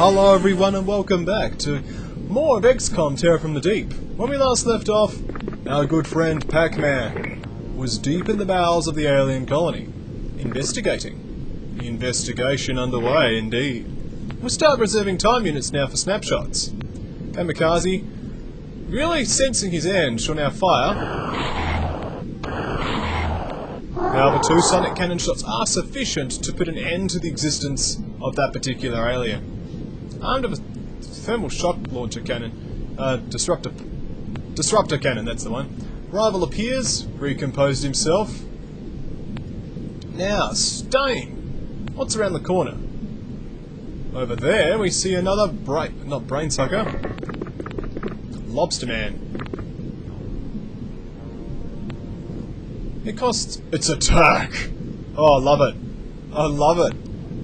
Hello everyone and welcome back to more of XCOM Terror from the Deep. When we last left off, our good friend Pac-Man was deep in the bowels of the alien colony, investigating. The investigation underway, indeed. We'll start reserving time units now for snapshots. Kamikaze, really sensing his end, shall now fire. However, 2 sonic cannon shots are sufficient to put an end to the existence of that particular alien. Armed with a thermal shock launcher cannon, disruptor cannon, that's the one. Rival appears, recomposed himself. Now, Stain. What's around the corner? Over there, we see another not brain sucker. Lobster Man. It costs... It's attack! Oh, I love it. I love it.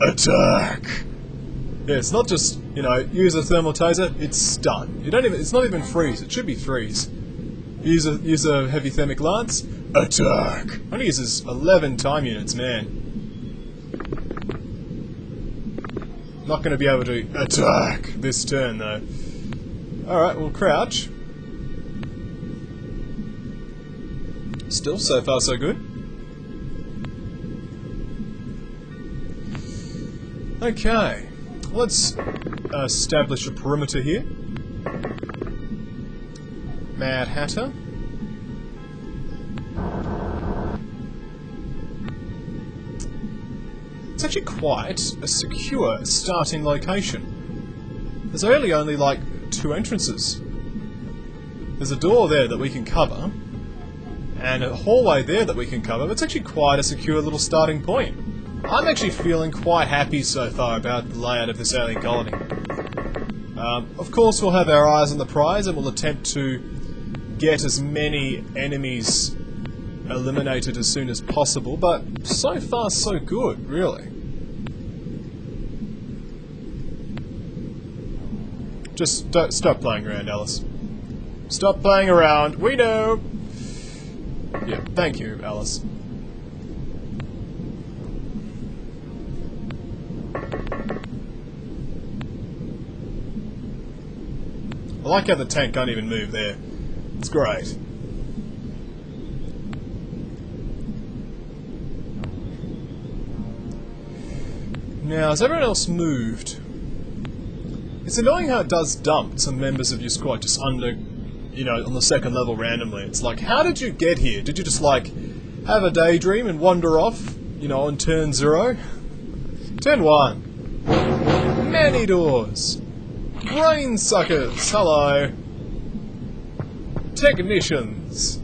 Attack! Yeah, it's not just, you know, use a thermal taser, it's stun. You don't even... It's not even freeze, it should be freeze. Use a Heavy Thermic Lance, attack! Only uses 11 time units, man. Not going to be able to attack this turn, though. Alright, we'll crouch. Still, so far so good. Okay, let's establish a perimeter here. Mad Hatter. It's actually quite a secure starting location. There's only like 2 entrances. There's a door there that we can cover, and a hallway there that we can cover. It's actually quite a secure little starting point. I'm actually feeling quite happy so far about the layout of this alien colony. Of course, we'll have our eyes on the prize and we'll attempt to get as many enemies eliminated as soon as possible, but so far so good, really. Just stop playing around, Alice. Stop playing around, we know! Yeah, thank you, Alice. I like how the tank can't even move there. It's great. Now, has everyone else moved? It's annoying how it does dump some members of your squad just under, you know, on the 2nd level randomly. It's like, how did you get here? Did you just, like, have a daydream and wander off, you know, on turn 0? Turn 1. Many doors. Brain suckers, hello. Technicians.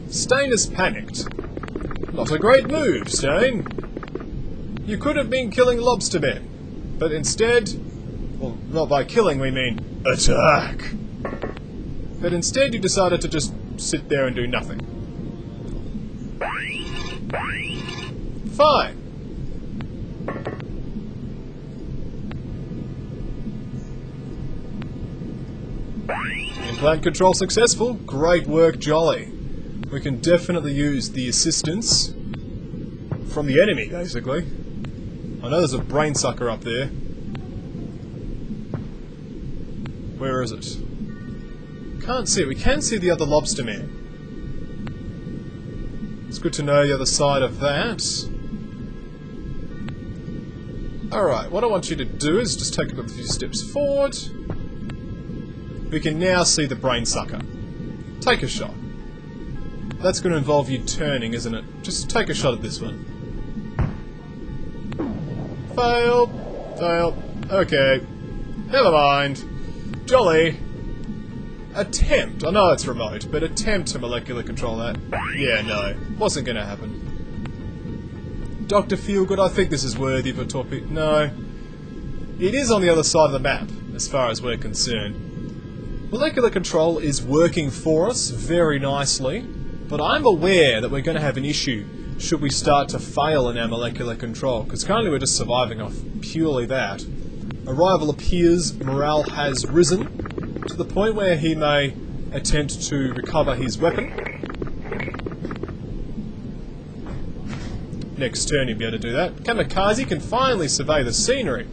Stain is panicked. Not a great move, Stain. You could have been killing lobster men, but instead, well, not by killing we mean attack. But instead you decided to just sit there and do nothing. Fine. Implant control successful. Great work, Jolly. We can definitely use the assistance from the enemy, basically. I know there's a brain sucker up there. Where is it? Can't see it. We can see the other lobster man. It's good to know the other side of that. Alright, what I want you to do is just take a few steps forward. We can now see the brain sucker. Take a shot. That's going to involve you turning, isn't it? Just take a shot at this one. Fail. Fail. Okay. Never mind. Jolly. Attempt. I know it's remote, but attempt to molecular control that. Yeah, no. Wasn't going to happen. Dr. Feelgood, I think this is worthy of a topic. No. It is on the other side of the map, as far as we're concerned. Molecular control is working for us very nicely, but I'm aware that we're going to have an issue should we start to fail in our molecular control, because currently we're just surviving off purely that. A rival appears, morale has risen, to the point where he may attempt to recover his weapon. Next turn he'll be able to do that. Kamikaze can finally survey the scenery.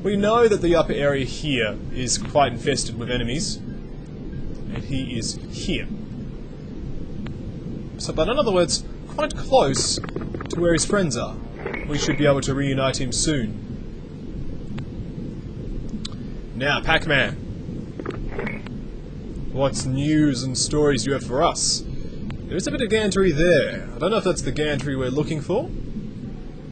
We know that the upper area here is quite infested with enemies. And he is here. So, but in other words, quite close to where his friends are. We should be able to reunite him soon. Now, Pac-Man. What news and stories do you have for us? There is a bit of gantry there. I don't know if that's the gantry we're looking for.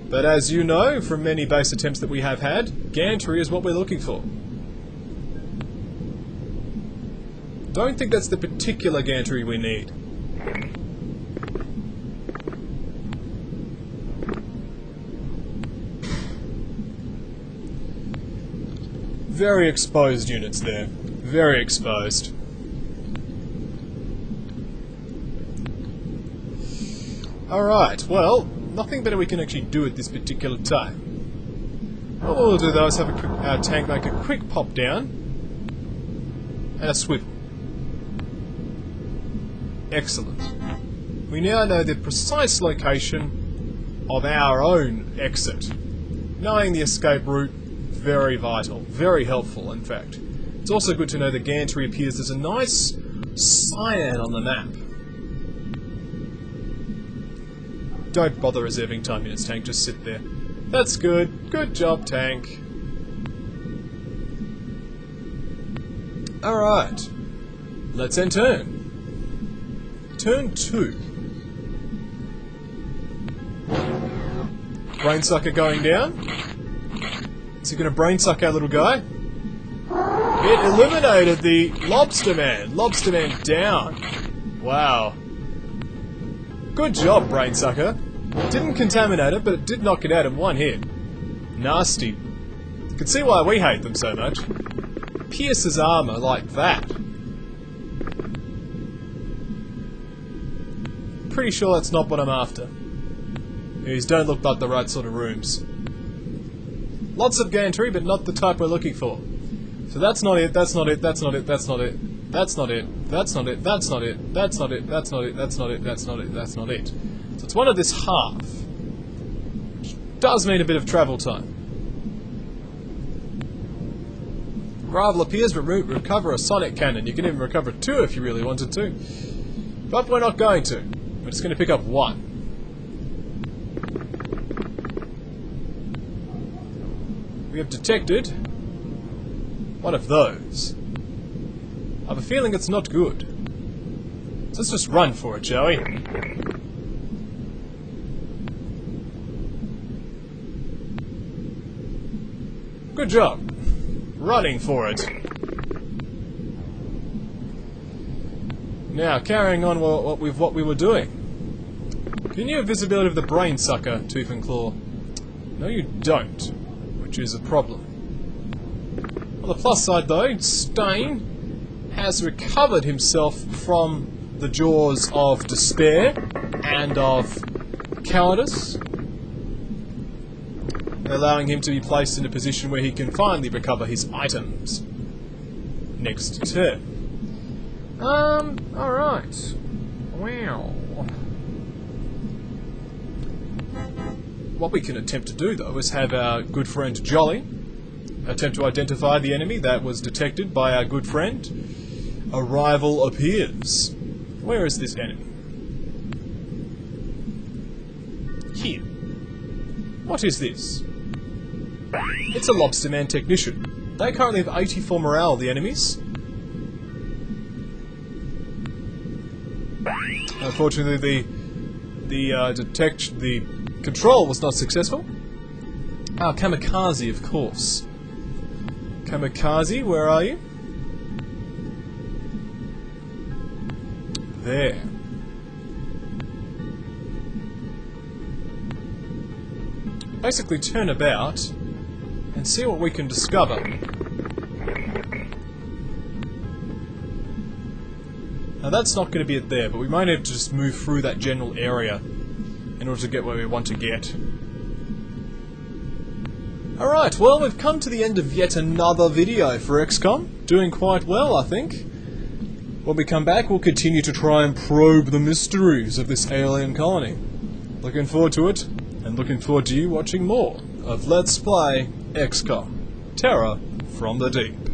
But as you know, from many base attempts that we have had, gantry is what we're looking for. Don't think that's the particular gantry we need. Very exposed units there. Very exposed. Alright, well, nothing better we can actually do at this particular time. What we'll do though is have our tank make a quick pop down and a swivel. Excellent. We now know the precise location of our own exit. Knowing the escape route, very vital, very helpful in fact. It's also good to know the gantry appears as a nice cyan on the map. Don't bother reserving time in its tank, just sit there. That's good. Good job, tank. Alright. Let's end turn. Turn 2. Brainsucker going down. Is he going to brainsuck our little guy? It eliminated the Lobster Man. Lobster Man down. Wow. Good job, Brainsucker. Didn't contaminate it, but it did knock it out in one hit. Nasty. You can see why we hate them so much. Pierces armor like that. Pretty sure that's not what I'm after. These don't look like the right sort of rooms. Lots of gantry, but not the type we're looking for. So that's not it, that's not it, that's not it, that's not it, that's not it, that's not it, that's not it, that's not it, that's not it, that's not it, that's not it, that's not it. So it's one of this half. Which does mean a bit of travel time. Rival appears, but recover a sonic cannon. You can even recover 2 if you really wanted to. But we're not going to. We're just going to pick up 1. We have detected one of those. I have a feeling it's not good. So let's just run for it, shall we? Good job. Running for it. Now, carrying on what we were doing. Can you have visibility of the Brainsucker, Tooth and Claw? No, you don't. Which is a problem. On the plus side, though, Stain has recovered himself from the jaws of despair and of cowardice, allowing him to be placed in a position where he can finally recover his items next turn. Alright. Wow. What we can attempt to do, though, is have our good friend Jolly attempt to identify the enemy that was detected by our good friend. A rival appears. Where is this enemy? Here. What is this? It's a Lobster Man technician. They currently have 84 morale, the enemies. Unfortunately, the control was not successful. Ah, Kamikaze, of course. Kamikaze, where are you? There. Basically turn about and see what we can discover. Now that's not going to be it there, but we might have to just move through that general area in order to get where we want to get. Alright, well, we've come to the end of yet another video for XCOM. Doing quite well, I think. When we come back, we'll continue to try and probe the mysteries of this alien colony. looking forward to it, and looking forward to you watching more of Let's Play XCOM: Terror from the Deep.